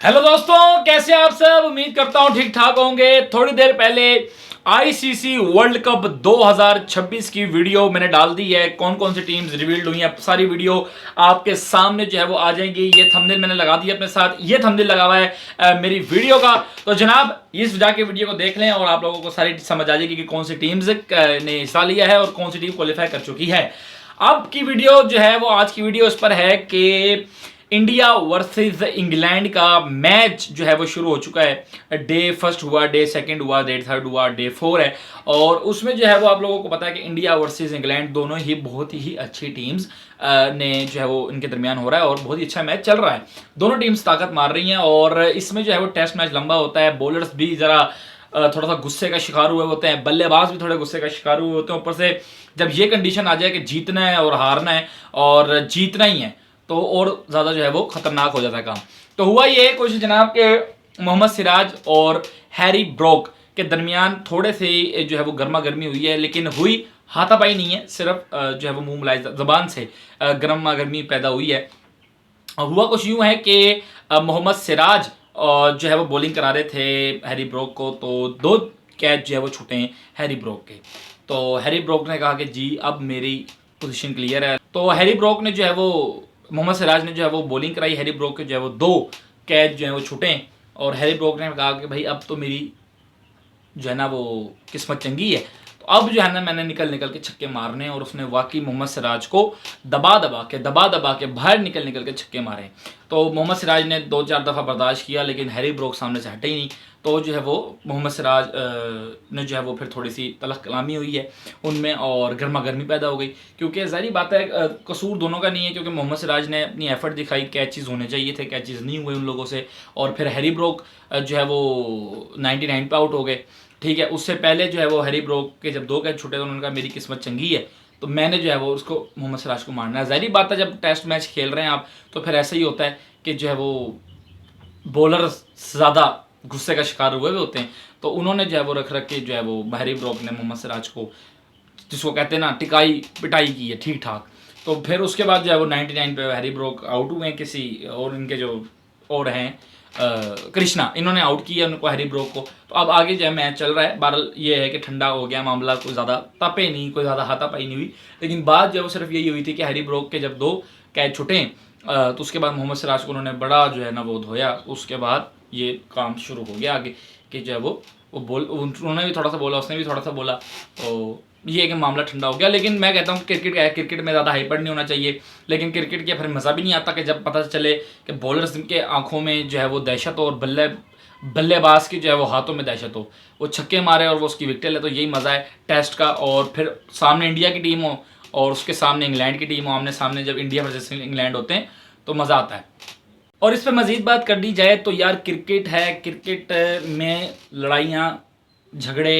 Hello दोस्तों, कैसे आप सब। उम्मीद करता हूं ठीक ठाक होंगे। थोड़ी देर पहले आईसीसी वर्ल्ड कप 2026 की वीडियो मैंने डाल दी है। कौन कौन सी टीम्स रिवील्ड हुई हैं, सारी वीडियो आपके सामने जो है वो आ जाएंगी। ये थंबनेल मैंने लगा दिया अपने साथ, ये थंबनेल लगा हुआ है मेरी वीडियो का। तो जनाब इस जाके वीडियो को देख लें और आप लोगों को सारी समझ आ जाएगी कि कौन सी टीम्स ने हिस्सा लिया है और कौन सी टीम क्वालिफाई कर चुकी है। अब की वीडियो जो है वो आज की वीडियो इस पर है कि इंडिया वर्सेस इंग्लैंड का मैच जो है वो शुरू हो चुका है। डे फर्स्ट हुआ, डे सेकंड हुआ, डे थर्ड हुआ, डे फोर है। और उसमें जो है वो आप लोगों को पता है कि इंडिया वर्सेस इंग्लैंड दोनों ही बहुत ही अच्छी टीम्स ने जो है वो इनके दरमियान हो रहा है और बहुत ही अच्छा मैच चल रहा है। दोनों टीम्स ताकत मार रही हैं और इसमें जो है वो टेस्ट मैच लंबा होता है। बॉलर्स भी जरा थोड़ा सा गुस्से का शिकार हुए होते हैं, बल्लेबाज भी थोड़े गुस्से का शिकार हुए होते हैं। ऊपर से जब ये कंडीशन आ जाए कि जीतना है और हारना है और जीतना ही है तो और ज़्यादा जो है वो खतरनाक हो जाता है काम। तो हुआ ये कुछ जनाब के मोहम्मद सिराज और हैरी ब्रोक के दरमियान थोड़े से जो है वो गर्मा गर्मी हुई है, लेकिन हुई हाथापाई नहीं है, सिर्फ जो है वो मुंह मलाई जबान से गर्मा गर्मी पैदा हुई है। हुआ कुछ यूं है कि मोहम्मद सिराज जो है वो बॉलिंग करा रहे थे हैरी ब्रोक को, तो 2 कैच जो है वो छूटे हैं हैरी ब्रोक के। तो हैरी ब्रोक ने कहा कि जी अब मेरी पोजीशन क्लियर है। तो हैरी ब्रोक ने जो है वो मोहम्मद सिराज ने जो है वो बॉलिंग कराई, हैरी ब्रोक के जो है वो 2 कैच जो है वो छूटे और हैरी ब्रोक ने कहा कि भाई अब तो मेरी जो है ना वो किस्मत चंगी है। तो अब जो है ना मैंने निकल निकल के छक्के मारने और उसने वाकई मोहम्मद सिराज को दबा दबा के बाहर निकल के छक्के मारे। तो मोहम्मद सिराज ने 2-4 दफ़ा बर्दाश्त किया, लेकिन हैरी ब्रोक सामने से हटे ही नहीं। तो जो है वो मोहम्मद सिराज ने जो है वो फिर थोड़ी सी तलख कलामी हुई है उनमें और गर्मा गर्मी पैदा हो गई, क्योंकि ज़ाहिर बात है कसूर दोनों का नहीं है, क्योंकि मोहम्मद सिराज ने अपनी एफर्ट दिखाई, कैचेज़ होने चाहिए थे, कैचेज़ नहीं हुए उन लोगों से। और फिर हैरी ब्रोक जो है वो 99 पे आउट हो गए। ठीक है, उससे पहले जो है वो हैरी ब्रोक के जब 2 कैच छूटे तो उन्होंने कहा मेरी किस्मत चंगी है, तो मैंने जो है वो उसको मोहम्मद सिराज को मारना है। ज़ाहिर बात है जब टेस्ट मैच खेल रहे हैं आप तो फिर ऐसा ही होता है कि जो है वो बॉलर ज़्यादा गुस्से का शिकार हुए हुए होते हैं। तो उन्होंने जो है वो रख के जो है वो हैरी ब्रोक ने मोहम्मद सिराज को, जिसको कहते हैं ना, टिकाई पिटाई की है ठीक ठाक। तो फिर उसके बाद जो है वो 99 पे हैरी ब्रोक आउट हुए हैं किसी और इनके जो और हैं कृष्णा, इन्होंने आउट किया उनको हैरी ब्रोक को। तो अब आगे जो है मैच चल रहा है। बहरहाल ये है कि ठंडा हो गया मामला, कोई ज़्यादा तपे नहीं, कोई ज़्यादा हाथापाई नहीं हुई, लेकिन बात जो है वो सिर्फ यही हुई थी कि हैरी ब्रोक के जब 2 कैच छुटे तो उसके बाद मोहम्मद सिराज को उन्होंने बड़ा जो है ना वो धोया। उसके बाद ये काम शुरू हो गया आगे कि जो है वो उन्होंने भी थोड़ा सा बोला, उसने भी थोड़ा सा बोला, तो ये है कि मामला ठंडा हो गया। लेकिन मैं कहता हूँ क्रिकेट है, क्रिकेट में ज़्यादा हाइपर नहीं होना चाहिए, लेकिन क्रिकेट के फिर मज़ा भी नहीं आता कि जब पता चले कि बॉलर्स के आंखों में जो है वो दहशत हो और बल्लेबाज की जो है वो हाथों में दहशत हो, वो छक्के मारे और वो उसकी विकेट ले। तो यही मज़ा है टेस्ट का। और फिर सामने इंडिया की टीम हो और उसके सामने इंग्लैंड की टीम हो, आमने सामने जब इंडिया वर्सेस इंग्लैंड होते हैं तो मज़ा आता है। और इस पर मज़ीद बात कर दी जाए तो यार क्रिकेट है, क्रिकेट में लड़ाइयाँ झगड़े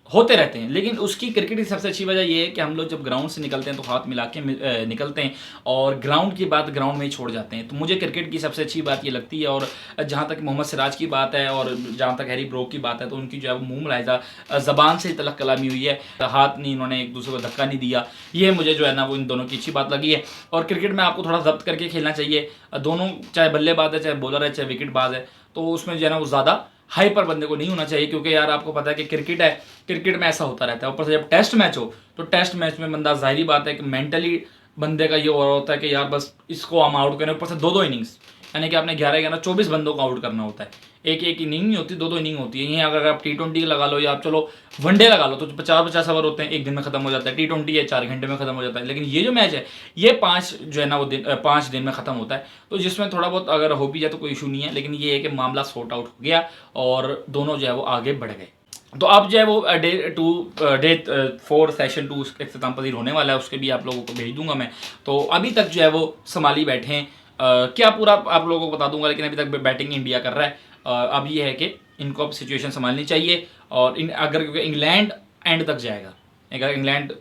होते रहते हैं, लेकिन उसकी क्रिकेट की सबसे अच्छी वजह यह है कि हम लोग जब ग्राउंड से निकलते हैं तो हाथ मिला के निकलते हैं और ग्राउंड की बात ग्राउंड में ही छोड़ जाते हैं। तो मुझे क्रिकेट की सबसे अच्छी बात ये लगती है। और जहाँ तक मोहम्मद सिराज की बात है और जहाँ तक हैरी ब्रोक की बात है, तो उनकी जो है मुँह मुलायजा ज़बान से तलक कलामी हुई है, हाथ नहीं, इन्होंने एक दूसरे को धक्का नहीं दिया। ये मुझे जो है ना वो इन दोनों की अच्छी बात लगी है। और क्रिकेट में आपको थोड़ा जब्त करके खेलना चाहिए। दोनों, चाहे बल्लेबाज है, चाहे बॉलर है, चाहे विकेटबाज है, तो उसमें जो है ना वो ज़्यादा हाइपर बंदे को नहीं होना चाहिए, क्योंकि यार आपको पता है कि क्रिकेट है, क्रिकेट में ऐसा होता रहता है। ऊपर से जब टेस्ट मैच हो तो टेस्ट मैच में बंदा, जाहिर बात है कि मेंटली बंदे का ये हो रहा होता है कि यार बस इसको हम आउट करें। ऊपर से 2-2 इनिंग्स, यानी कि आपने 11-11 24 बंदों को आउट करना होता है। एक एक इनिंग नहीं होती, 2-2 इनिंग होती है। यहीं अगर आप T20 लगा लो या आप चलो वनडे लगा लो तो 50-50 ओवर होते हैं, एक दिन में खत्म हो जाता है। T20 है 4 घंटे में खत्म हो जाता है, लेकिन ये जो मैच है ये 5 जो है ना वो 5 दिन में खत्म होता है। तो जिसमें थोड़ा बहुत अगर हो भी जाए तो कोई इशू नहीं है, लेकिन ये है कि मामला सॉर्ट आउट हो गया और दोनों जो है वो आगे बढ़ गए। तो अब जो है वो डे 4 सेशन 2 इख्तिताम पजीर होने वाला है, उसके भी आप लोगों को भेज दूंगा मैं। तो अभी तक जो है वो संभाली बैठे हैं, क्या पूरा आप लोगों को बता दूंगा, लेकिन अभी तक बैटिंग इंडिया कर रहा है। अब ये है कि इनको अब सिचुएशन संभालनी चाहिए। और अगर क्योंकि इंग्लैंड एंड तक जाएगा, अगर इंग्लैंड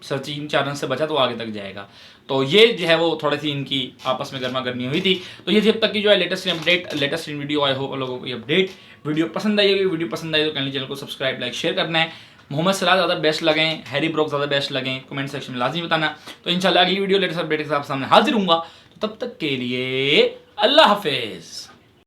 3-4 रन से बचा तो आगे तक जाएगा। तो ये जो है वो थोड़ी सी इनकी आपस में गर्मा गर्मी हुई थी। तो ये थी अब तक की जो है latest update, latest video. I hope लोगों को ये अपडेट वीडियो पसंद आई होगी। वीडियो पसंद आई तो कैनल चैनल को सब्सक्राइब, लाइक, शेयर करना है। मोहम्मद सिराज ज़्यादा बेस्ट लगें, हैरी ब्रोक ज़्यादा बेस्ट लगें, कमेंट सेक्शन में लाजमी बताना। तो इंशाल्लाह अगली वीडियो लेटेस्ट अपडेट के साथ सामने हाजिर हूँगा। तो तब तक के लिए अल्लाह हाफिज़।